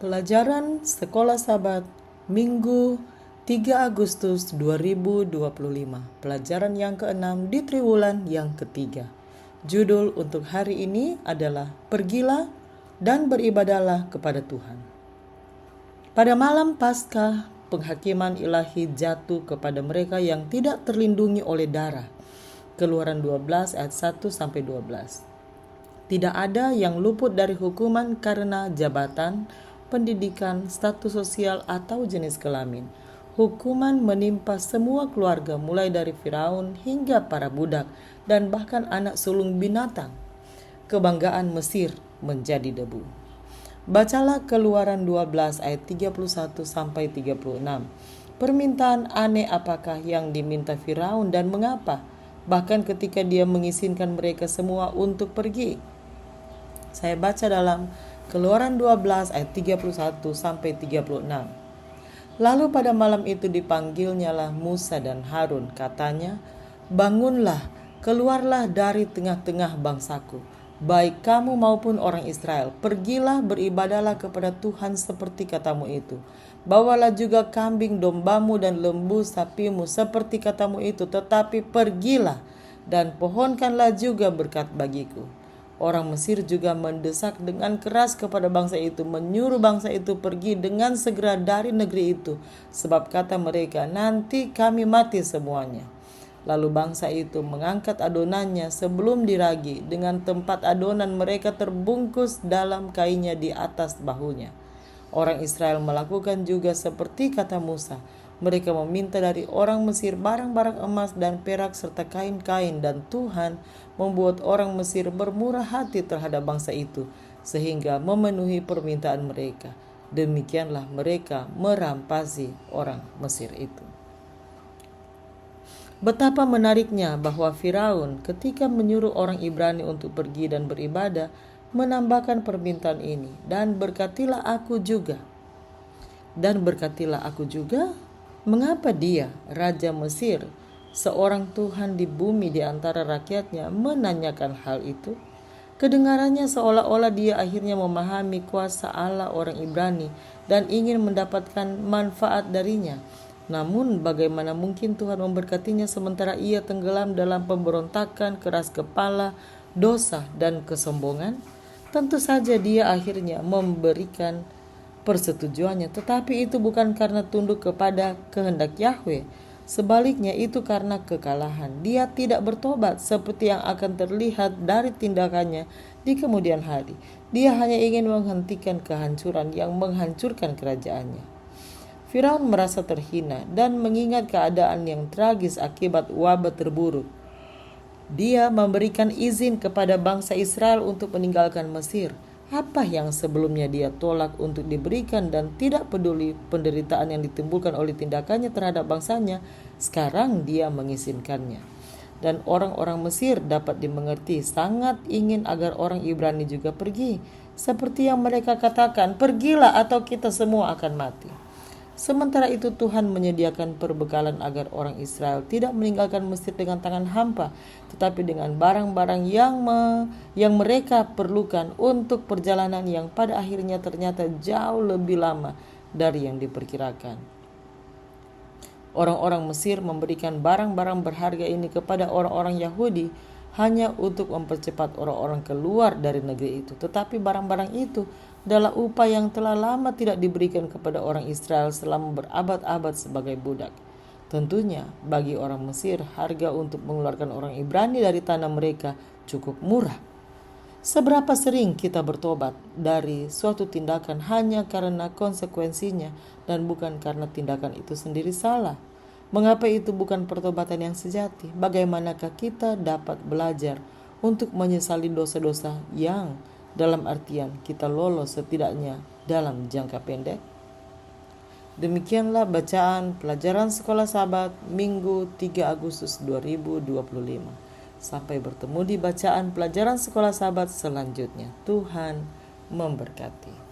Pelajaran Sekolah Sabat Minggu 3 Agustus 2025. Pelajaran yang ke-6 di triwulan yang ketiga. Judul untuk hari ini adalah Pergilah dan beribadahlah kepada Tuhan. Pada malam Paskah, penghakiman ilahi jatuh kepada mereka yang tidak terlindungi oleh darah. Keluaran 12 ayat 1-12. Tidak ada yang luput dari hukuman karena jabatan, pendidikan, status sosial, atau jenis kelamin. Hukuman menimpa semua keluarga mulai dari Firaun hingga para budak dan bahkan anak sulung binatang. Kebanggaan Mesir menjadi debu. Bacalah Keluaran 12 ayat 31-36. Permintaan aneh apakah yang diminta Firaun dan mengapa? Bahkan ketika dia mengizinkan mereka semua untuk pergi. Saya baca dalam Keluaran 12 ayat 31-36. Lalu pada malam itu dipanggilnyalah Musa dan Harun, katanya, "Bangunlah, keluarlah dari tengah-tengah bangsaku, baik kamu maupun orang Israel. Pergilah beribadahlah kepada Tuhan seperti katamu itu. Bawalah juga kambing dombamu dan lembu sapimu seperti katamu itu, tetapi pergilah dan pohonkanlah juga berkat bagiku." Orang Mesir juga mendesak dengan keras kepada bangsa itu, menyuruh bangsa itu pergi dengan segera dari negeri itu, sebab kata mereka, "Nanti kami mati semuanya." Lalu bangsa itu mengangkat adonannya sebelum diragi, dengan tempat adonan mereka terbungkus dalam kainnya di atas bahunya. Orang Israel melakukan juga seperti kata Musa. Mereka meminta dari orang Mesir barang-barang emas dan perak serta kain-kain, dan Tuhan membuat orang Mesir bermurah hati terhadap bangsa itu sehingga memenuhi permintaan mereka. Demikianlah mereka merampasi orang Mesir itu. Betapa menariknya bahwa Firaun ketika menyuruh orang Ibrani untuk pergi dan beribadah menambahkan permintaan ini, dan berkatilah aku juga. Dan berkatilah aku juga? Mengapa dia, Raja Mesir, seorang Tuhan di bumi di antara rakyatnya, menanyakan hal itu? Kedengarannya seolah-olah dia akhirnya memahami kuasa Allah orang Ibrani dan ingin mendapatkan manfaat darinya. Namun bagaimana mungkin Tuhan memberkatinya sementara ia tenggelam dalam pemberontakan, keras kepala, dosa, dan kesombongan? Tentu saja dia akhirnya memberikan persetujuannya, tetapi itu bukan karena tunduk kepada kehendak Yahweh. Sebaliknya itu karena kekalahan. Dia tidak bertobat seperti yang akan terlihat dari tindakannya di kemudian hari. Dia hanya ingin menghentikan kehancuran yang menghancurkan kerajaannya. Firaun merasa terhina dan mengingat keadaan yang tragis akibat wabah terburuk. Dia memberikan izin kepada bangsa Israel untuk meninggalkan Mesir. Apa yang sebelumnya dia tolak untuk diberikan dan tidak peduli penderitaan yang ditimbulkan oleh tindakannya terhadap bangsanya, sekarang dia mengizinkannya. Dan orang-orang Mesir dapat dimengerti sangat ingin agar orang Ibrani juga pergi. Seperti yang mereka katakan, "Pergilah atau kita semua akan mati." Sementara itu Tuhan menyediakan perbekalan agar orang Israel tidak meninggalkan Mesir dengan tangan hampa, tetapi dengan barang-barang yang mereka perlukan untuk perjalanan yang pada akhirnya ternyata jauh lebih lama dari yang diperkirakan. Orang-orang Mesir memberikan barang-barang berharga ini kepada orang-orang Yahudi hanya untuk mempercepat orang-orang keluar dari negeri itu. Tetapi barang-barang itu adalah upah yang telah lama tidak diberikan kepada orang Israel selama berabad-abad sebagai budak. Tentunya bagi orang Mesir, harga untuk mengeluarkan orang Ibrani dari tanah mereka cukup murah. Seberapa sering kita bertobat dari suatu tindakan hanya karena konsekuensinya dan bukan karena tindakan itu sendiri salah? Mengapa itu bukan pertobatan yang sejati? Bagaimanakah kita dapat belajar untuk menyesali dosa-dosa yang dalam artian kita lolos setidaknya dalam jangka pendek? Demikianlah bacaan pelajaran Sekolah Sabat Minggu 3 Agustus 2025. Sampai bertemu di bacaan pelajaran Sekolah Sabat selanjutnya. Tuhan memberkati.